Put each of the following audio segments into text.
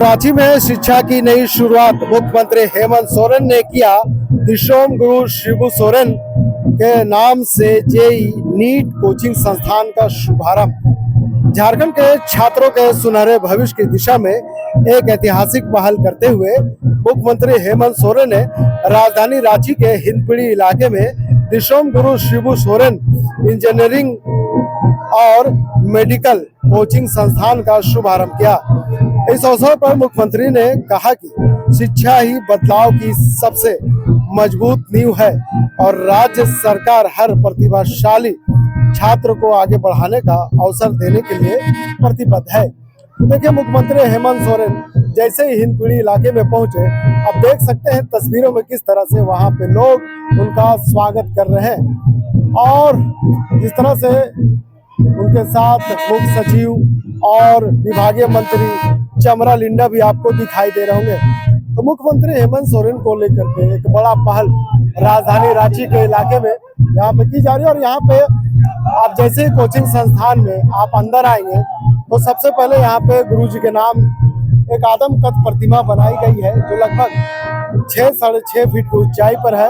रांची में शिक्षा की नई शुरुआत मुख्यमंत्री हेमंत सोरेन ने किया। दिशोम गुरु शिबू सोरेन के नाम से जेई नीट कोचिंग संस्थान का शुभारंभ। झारखंड के छात्रों के सुनहरे भविष्य की दिशा में एक ऐतिहासिक पहल करते हुए मुख्यमंत्री हेमंत सोरेन ने राजधानी रांची के हिंदपीढ़ी इलाके में दिशोम गुरु शिबू सोरेन इंजीनियरिंग और मेडिकल कोचिंग संस्थान का शुभारंभ किया। इस अवसर पर मुख्यमंत्री ने कहा कि शिक्षा ही बदलाव की सबसे मजबूत नींव है और राज्य सरकार हर प्रतिभाशाली छात्र को आगे बढ़ाने का अवसर देने के लिए प्रतिबद्ध है। देखिए, मुख्यमंत्री हेमंत सोरेन जैसे ही हिंदपीढ़ी इलाके में पहुंचे, आप देख सकते हैं तस्वीरों में किस तरह से वहां पे लोग उनका स्वागत कर रहे हैं और जिस तरह से उनके साथ मुख्य सचिव और विभागीय मंत्री चमरा लिंडा भी आपको दिखाई दे रहे होंगे। तो मुख्यमंत्री हेमंत सोरेन को लेकर के एक बड़ा पहल राजधानी रांची के इलाके में यहाँ पे की जा रही है। और यहाँ पे आप जैसे ही कोचिंग संस्थान में आप अंदर आएंगे तो सबसे पहले यहाँ पे गुरुजी के नाम एक आदमकद प्रतिमा बनाई गई है जो लगभग 6-6.5 फीट की ऊंचाई पर है।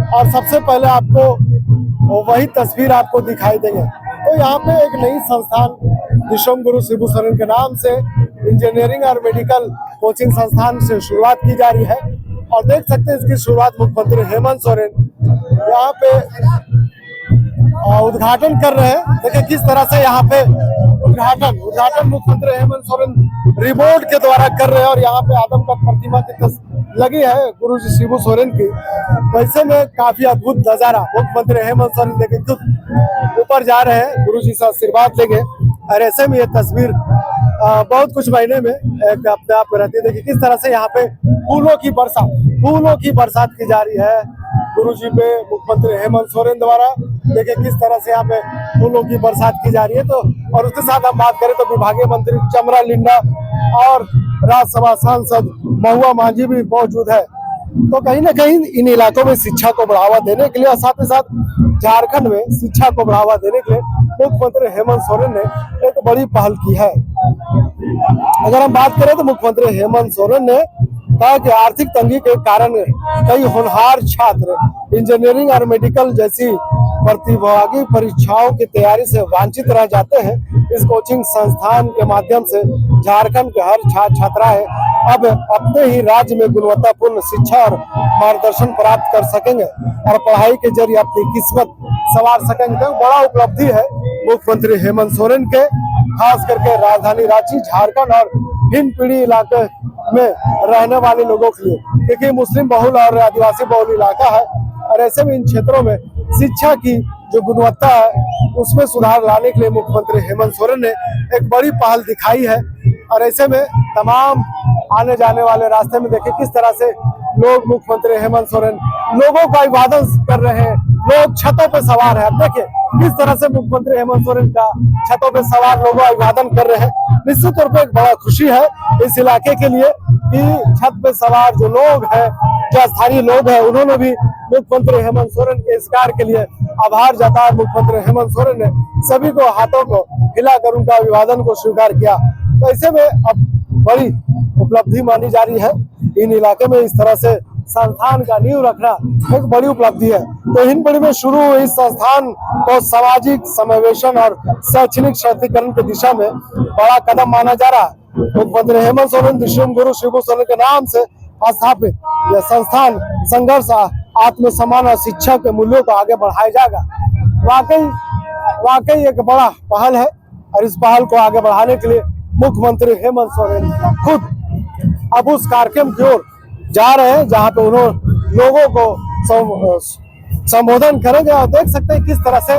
और सबसे पहले आपको वही तस्वीर आपको दिखाई देंगे। तो यहाँ पे एक नई संस्थान दिशोम गुरु शिबू सोरेन के नाम से इंजीनियरिंग और मेडिकल कोचिंग संस्थान से शुरुआत की जा रही है। और देख सकते हैं इसकी शुरुआत मुख्यमंत्री हेमंत सोरेन यहाँ पे उद्घाटन कर रहे हैं। देखिए किस तरह से यहाँ पे उद्घाटन मुख्यमंत्री हेमंत सोरेन रिमोट के द्वारा कर रहे हैं। और यहाँ पे आदमकद प्रतिमा की लगी है गुरु जी शिबू सोरेन की। वैसे में काफी अद्भुत नजारा, मुख्यमंत्री हेमंत सोरेन देखिए ऊपर जा रहे हैं गुरु जी से आशीर्वाद लेंगे। और ऐसे में ये तस्वीर बहुत कुछ महीने में एक अपने आप रहती है। देखिए किस तरह से यहाँ पे फूलों की बरसात की जा रही है गुरु जी पे मुख्यमंत्री हेमंत सोरेन द्वारा। देखिए किस तरह से यहाँ पे फूलों की बरसात की जा रही है। तो और उसके साथ हम बात करें तो विभागीय मंत्री चमरा लिंडा और राज्यसभा सांसद महुआ मांझी भी मौजूद है। तो कहीं ना कहीं इन इलाकों में शिक्षा को बढ़ावा देने के लिए और साथ ही साथ झारखंड में शिक्षा को बढ़ावा देने के लिए मुख्यमंत्री हेमंत सोरेन ने एक बड़ी पहल की है। अगर हम बात करें तो मुख्यमंत्री हेमंत सोरेन ने कहा कि आर्थिक तंगी के कारण कई होनहार छात्र इंजीनियरिंग और मेडिकल जैसी प्रतिभागी परीक्षाओं की तैयारी से वंचित रह जाते हैं। इस कोचिंग संस्थान के माध्यम से झारखंड के हर छात्र छात्राएं अब अपने ही राज्य में गुणवत्तापूर्ण शिक्षा और मार्गदर्शन प्राप्त कर सकेंगे और पढ़ाई के जरिए अपनी किस्मत संवार सकेंगे। तो बड़ा उपलब्धि है मुख्यमंत्री हेमंत सोरेन के, खास करके राजधानी रांची, झारखंड और हिंदपीढ़ी इलाके में रहने वाले लोगों के लिए। देखिए मुस्लिम बहुल और आदिवासी बहुल इलाका है और ऐसे में इन क्षेत्रों में शिक्षा की जो गुणवत्ता है उसमें सुधार लाने के लिए मुख्यमंत्री हेमंत सोरेन ने एक बड़ी पहल दिखाई है। और ऐसे में तमाम आने जाने वाले रास्ते में देखिए किस तरह से लोग मुख्यमंत्री हेमंत सोरेन लोगों का अभिवादन कर रहे हैं। लोग छतों पे सवार है। देखिए किस तरह से मुख्यमंत्री हेमंत सोरेन का छतों पे सवार लोगों का अभिवादन कर रहे हैं। निश्चित तौर पे एक बड़ा खुशी है इस इलाके के लिए कि छत पे सवार जो लोग हैं, जो स्थानीय लोग हैं, उन्होंने भी मुख्यमंत्री हेमंत सोरेन के इस कार्य के लिए आभार जताया। मुख्यमंत्री हेमंत सोरेन ने सभी को हाथों को हिलाकर उनका अभिवादन को स्वीकार किया। तो ऐसे में अब बड़ी उपलब्धि मानी जा रही है। इन इलाके में इस तरह से संस्थान का नींव रखना एक बड़ी उपलब्धि है। तो हिंदपीढ़ी में शुरू हुई इस संस्थान को सामाजिक समावेशन और शैक्षणिक सशक्तिकरण की दिशा में बड़ा कदम माना जा रहा है। मुख्यमंत्री हेमंत सोरेन दिशोम गुरु शिबू सोरेन के नाम से स्थापित यह संस्थान संघर्ष, आत्मसम्मान और शिक्षा के मूल्यों को आगे बढ़ाया जाएगा। वाकई एक बड़ा पहल है और इस पहल को आगे बढ़ाने के लिए मुख्यमंत्री हेमंत सोरेन खुद अब उस कार्यक्रम की ओर जा रहे हैं जहां पे उन्होंने लोगों को संबोधन करेंगे। और देख सकते हैं किस तरह से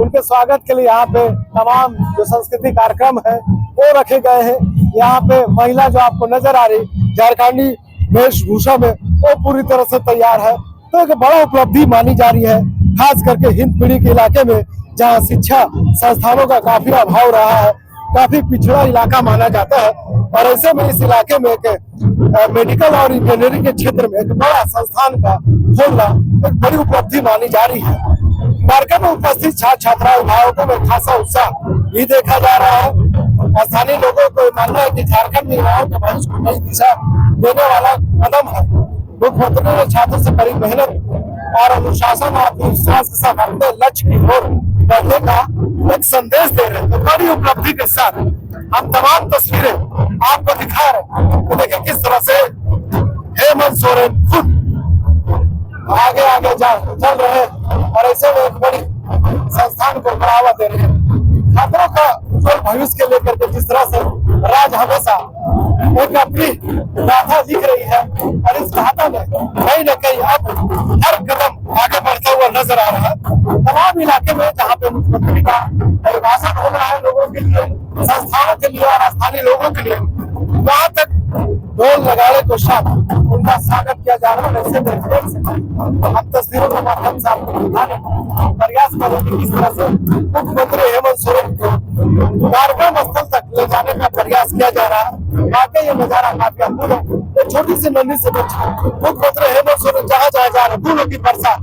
उनके स्वागत के लिए यहाँ पे तमाम जो सांस्कृतिक कार्यक्रम है वो रखे गए हैं। यहाँ पे महिला जो आपको नजर आ रही झारखंडी वेशभूषा में वो पूरी तरह से तैयार है। तो एक बड़ा उपलब्धि मानी जा रही है, खास करके हिंदपीढ़ी के इलाके में जहाँ शिक्षा संस्थानों का काफी अभाव रहा है, काफी पिछड़ा इलाका माना जाता है। और ऐसे में इस इलाके में एक मेडिकल और इंजीनियरिंग के क्षेत्र में एक बड़ा संस्थान का खोलना एक बड़ी उपलब्धि मानी जा रही है। कार्यक्रम में उपस्थित छात्र छात्रा अभिभावकों में खासा उत्साह भी देखा जा रहा है। और स्थानीय लोगों को मानना है कि झारखंड में युवाओं के भविष्य को नई दिशा देने वाला कदम है। मुख्यमंत्री ने छात्रों से कड़ी मेहनत और अनुशासन और आत्मविश्वास के साथ अपने लक्ष्य की ओर बढ़ने का एक संदेश दे रहे हैं। तो बड़ी उपलब्धि के साथ हम तमाम तस्वीरें आपको दिखा रहे हैं। तो देखिए किस तरह से हेमंत सोरेन खुद आगे आगे चल रहे हैं और ऐसे में एक बड़ी संस्थान को बढ़ावा दे रहे हैं। छात्रों का उज्जवल भविष्य के लेकर के जिस तरह से राज हमेशा एक अपनी गाथा लिख रही है और इस गाथा में कहीं न कहीं अब हर कदम आगे बढ़ता हुआ नजर आ रहा है। तमाम इलाके में जहाँ पे मुख्यमंत्री का अभिभाषण हो रहा है लोगों के लिए, संस्थानों के लिए और स्थानीय लोगों के लिए, वहां तक ढोल नगाड़े के साथ उनका स्वागत किया जा रहा है। ऐसे में हम तस्वीरों के माध्यम से आपको दिखाने का प्रयास करेंगे किस तरह से मुख्यमंत्री हेमंत सोरेन को कार्यक्रम स्थल तक ले जाने का प्रयास किया जा रहा है। वाकई ये नजारा काफी अद्भुत है। तो छोटी सी नन्ही से बच्ची मुख्यमंत्री हेमंत सोरेन जहाँ जहाँ जा रहे हैं फूलों की बरसात,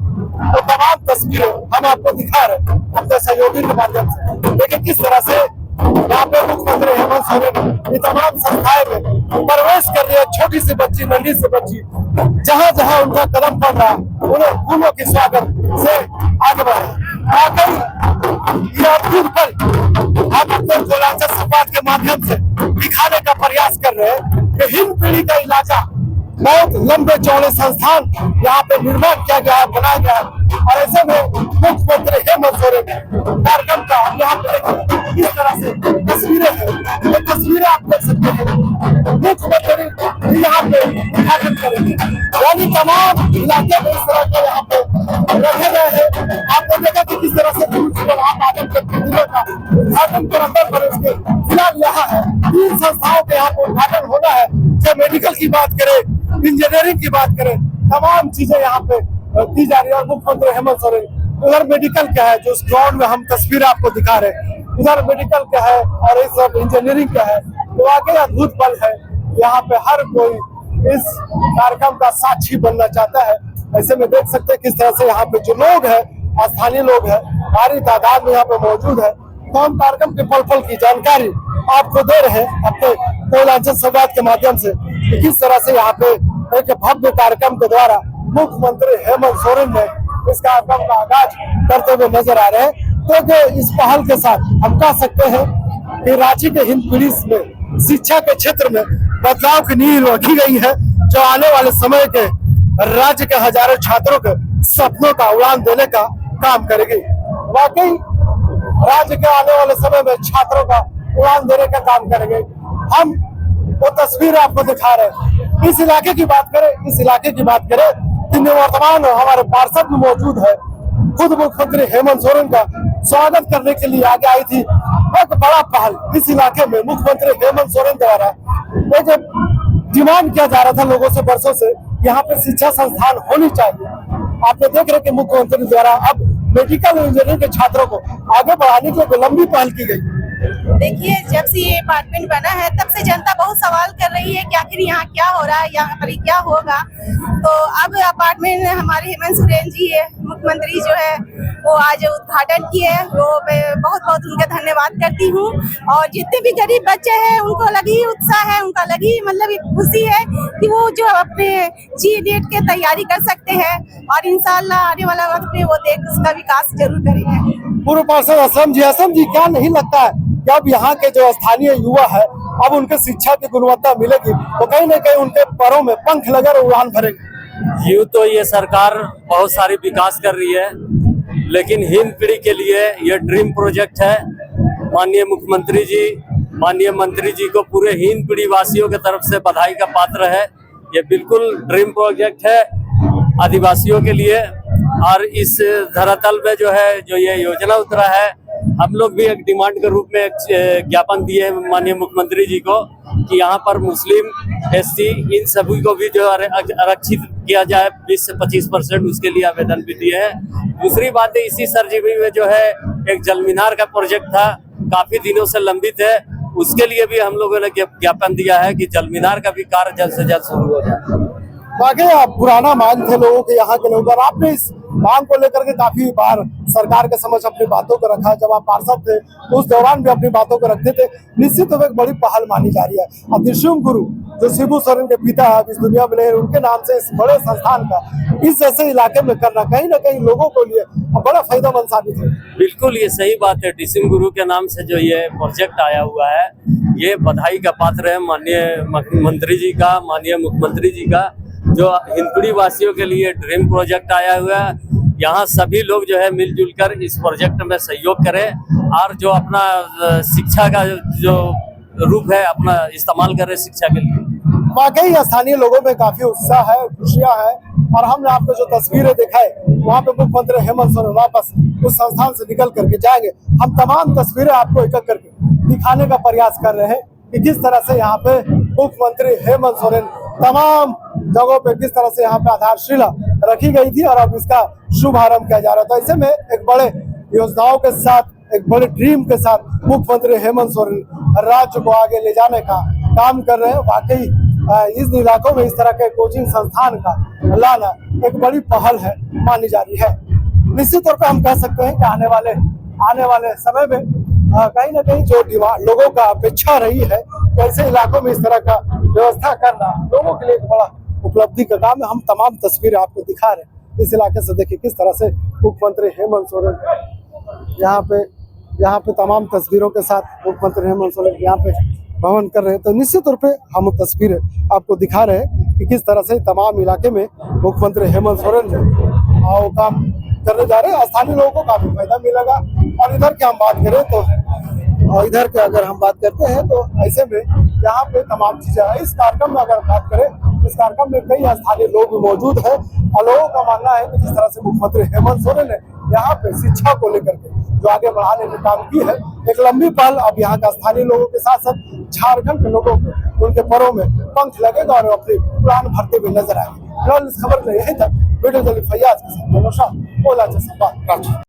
तो तमाम तस्वीरें हम आपको दिखा रहे हैं अपने सहयोगी के माध्यम से। लेकिन किस तरह से यहाँ पे मुख्यमंत्री हेमंत सोरेन ये तमाम संस्थाएं में प्रवेश कर रही है। छोटी सी बच्ची, नन्ही सी बच्ची, जहाँ जहाँ उनका कदम पड़ रहा है उन्हें फूलों के स्वागत से आगे बढ़े। वाकई ये अद्भुत पल आप अपने कोलांचल संवाद के माध्यम से दिखाने का प्रयास कर रहे हैं कि हिंद पीढ़ी का इलाका बहुत लंबे चौड़े संस्थान यहाँ पे निर्माण किया गया है, बनाया गया है। और ऐसे में मुख्यमंत्री हेमंत सोरेन कार्यक्रम का यहाँ पे इस तरह से तस्वीरें हैं, ये तस्वीरें आप देख सकते हैं। मुख्यमंत्री यहाँ पे उद्घाटन करेंगे, यानी तमाम इलाके में इस तरह के यहाँ पे रखे गए हैं। आपने देखा कि किस तरह से आप आदम के प्रतिमा का उद्घाटन के अंदर प्रवेश के फिलहाल यहाँ है 3 संस्थाओं के यहाँ पे उद्घाटन होना है। चाहे मेडिकल की बात करें, इंजीनियरिंग की बात करें, तमाम चीजें यहाँ पे दी जा रही है। और मुख्यमंत्री हेमंत सोरेन उधर मेडिकल क्या है, जो इस ग्राउंड में हम तस्वीर आपको दिखा रहे हैं, उधर मेडिकल क्या है और इस सब इंजीनियरिंग क्या है। तो वाकई अद्भुत पल है। यहाँ पे हर कोई इस कार्यक्रम का साक्षी बनना चाहता है। ऐसे में देख सकते हैं किस तरह से यहाँ पे जो लोग हैं, स्थानीय लोग हैं, भारी तादाद में यहाँ पे मौजूद है। तो हम कार्यक्रम के पल पल की जानकारी आपको दे रहे हैं अपने कोलांचल संवाद के माध्यम से कि किस तरह से यहाँ पे एक भव्य कार्यक्रम के द्वारा मुख्यमंत्री हेमंत सोरेन ने इस कार्यक्रम का आगाज करते हुए नजर आ रहे हैं। तो इस पहल के साथ हम कह सकते हैं कि रांची के हिंद पीढ़ी में शिक्षा के क्षेत्र में बदलाव की नींव रखी गई है, जो आने वाले समय के राज्य के हजारों छात्रों के सपनों का उड़ान देने का काम करेगी। वाकई राज्य के आने वाले समय में छात्रों का उड़ान देने का काम करेंगे। हम वो तस्वीर आपको दिखा रहे हैं। इस इलाके की बात करें कि निवर्तमान हमारे पार्षद भी मौजूद है। खुद मुख्यमंत्री हेमंत सोरेन का स्वागत करने के लिए आगे आई थी। एक बड़ा पहल इस इलाके में मुख्यमंत्री हेमंत सोरेन द्वारा एक डिमांड किया जा रहा था लोगों से वर्षों से, यहाँ पे शिक्षा संस्थान होनी चाहिए। आपने देख रहे कि मुख्यमंत्री द्वारा अब मेडिकल इंजीनियरिंग के छात्रों को आगे बढ़ाने के लिए लंबी पहल की गई। देखिए, जब से ये अपार्टमेंट बना है तब से जनता बहुत सवाल कर रही है कि आखिर यहाँ क्या हो रहा है, यहाँ पर क्या होगा। तो अब अपार्टमेंट हमारे हेमंत सोरेन जी है, मुख्यमंत्री जो है वो आज उद्घाटन किए, वो मैं बहुत बहुत उनका धन्यवाद करती हूँ। और जितने भी गरीब बच्चे हैं उनको अलग ही उत्साह है, उनका अलग ही मतलब एक खुशी है कि वो जो अपने GNET के तैयारी कर सकते हैं और इंशाल्लाह आने वाला वक्त में वो देख उसका विकास जरूर करेंगे। पूर्व पार्षद असलम जी, क्या नहीं लगता है कि अब यहाँ के जो स्थानीय युवा है अब उनके शिक्षा की गुणवत्ता मिलेगी तो कहीं न कहीं उनके पैरों में पंख लगा उड़ान भरेंगे? यूँ तो ये सरकार बहुत सारी विकास कर रही है, लेकिन हिंद पीढ़ी के लिए ये ड्रीम प्रोजेक्ट है। माननीय मुख्यमंत्री जी, माननीय मंत्री जी को पूरे हिंद पीढ़ी वासियों की तरफ से बधाई का पात्र है। ये बिल्कुल ड्रीम प्रोजेक्ट है आदिवासियों के लिए। और इस धरातल में जो है जो ये योजना उतरा है, हम लोग भी एक डिमांड के रूप में एक ज्ञापन दिए माननीय मुख्यमंत्री जी को कि यहाँ पर मुस्लिम, SC इन सभी को भी जो आरक्षित किया जाए 20 से 25%, उसके लिए आवेदन भी दिए हैं। दूसरी बात है, इसी सरजीवी में जो है एक जल मीनार का प्रोजेक्ट था, काफी दिनों से लंबित है, उसके लिए भी हम लोगों ने ज्ञापन दिया है कि जल मीनार का भी कार्य जल्द से जल्द शुरू हो जाए। बाकी आप पुराना मान थे लोगों के, यहाँ के लोग, और आपने इस मांग को लेकर के काफी बार सरकार के समक्ष अपनी बातों को रखा। जब आप पार्षद थे तो उस दौरान भी अपनी बातों को रखते थे। निश्चित रूप एक बड़ी पहल मानी जा रही है। और त्रिशूल गुरु जो शिबू सोरेन के पिता है, इस दुनिया में नहीं, उनके नाम से इस बड़े संस्थान का इस जैसे इलाके में करना कहीं ना कहीं लोगों को लिए बड़ा फायदेमंद साबित है। बिल्कुल ये सही बात है। डिसिम गुरु के नाम से जो ये प्रोजेक्ट आया हुआ है, ये बधाई का पात्र है माननीय मंत्री जी का, माननीय मुख्यमंत्री जी का, जो हिंदपीढ़ी वासियों के लिए ड्रीम प्रोजेक्ट आया हुआ है। यहाँ सभी लोग जो है मिलजुल कर इस प्रोजेक्ट में सहयोग करें और जो अपना शिक्षा का जो रूप है अपना इस्तेमाल करें शिक्षा के लिए। वाकई स्थानीय लोगों में काफी उत्साह है, खुशियां है। और हमने आपको जो तस्वीरें दिखाए वहाँ पे मुख्यमंत्री हेमंत सोरेन वापस उस संस्थान से निकल करके जाएंगे। हम तमाम तस्वीरें आपको एक एक करके दिखाने का प्रयास कर रहे हैं कि किस तरह से यहाँ पे मुख्यमंत्री हेमंत सोरेन तमाम जगहों पे किस तरह से यहाँ पे आधारशिला रखी गई थी और अब इसका शुभारंभ किया जा रहा था। ऐसे में एक बड़े योजनाओं के साथ, एक बड़े ड्रीम के साथ मुख्यमंत्री हेमंत सोरेन राज्य को आगे ले जाने का काम कर रहे हैं। वाकई इस इलाकों में इस तरह के कोचिंग संस्थान का लाना एक बड़ी पहल है, मानी जा रही है। निश्चित तौर पर हम कह सकते हैं कि आने वाले समय में कहीं ना कहीं जो डिमांड लोगों का अपेक्षा रही है, ऐसे इलाकों में इस तरह का व्यवस्था करना लोगों के लिए एक बड़ा उपलब्धि का काम है। हम तमाम तस्वीरें आपको दिखा रहे हैं इस इलाके से। देखिए किस तरह से मुख्यमंत्री हेमंत सोरेन यहाँ पे तमाम तस्वीरों के साथ मुख्यमंत्री हेमंत सोरेन यहाँ पे भ्रमण कर रहे हैं। तो निश्चित तौर पे हम तस्वीरें आपको दिखा रहे हैं कि किस तरह से तमाम इलाके में मुख्यमंत्री हेमंत सोरेन जो काम करने जा रहे हैं। स्थानीय लोगों को काफी फायदा मिलेगा। और इधर की हम बात करें तो इधर के अगर हम बात करते हैं तो ऐसे में यहाँ पे तमाम चीजें हैं। इस कार्यक्रम में अगर बात करें, इस कार्यक्रम में कई स्थानीय लोग भी मौजूद हैं और लोगों का मानना है कि जिस तरह से मुख्यमंत्री हेमंत सोरेन ने यहाँ पे शिक्षा को लेकर के जो आगे बढ़ाने का काम की है, एक लंबी पहल अब यहाँ का स्थानीय लोगों के साथ साथ झारखंड के लोगों को उनके परों में पंख लगेगा और अपनी उड़ान भरते हुए नजर आएंगे। इस खबर में यही तक। वीडियो फैयाज के साथ ओला संवाद।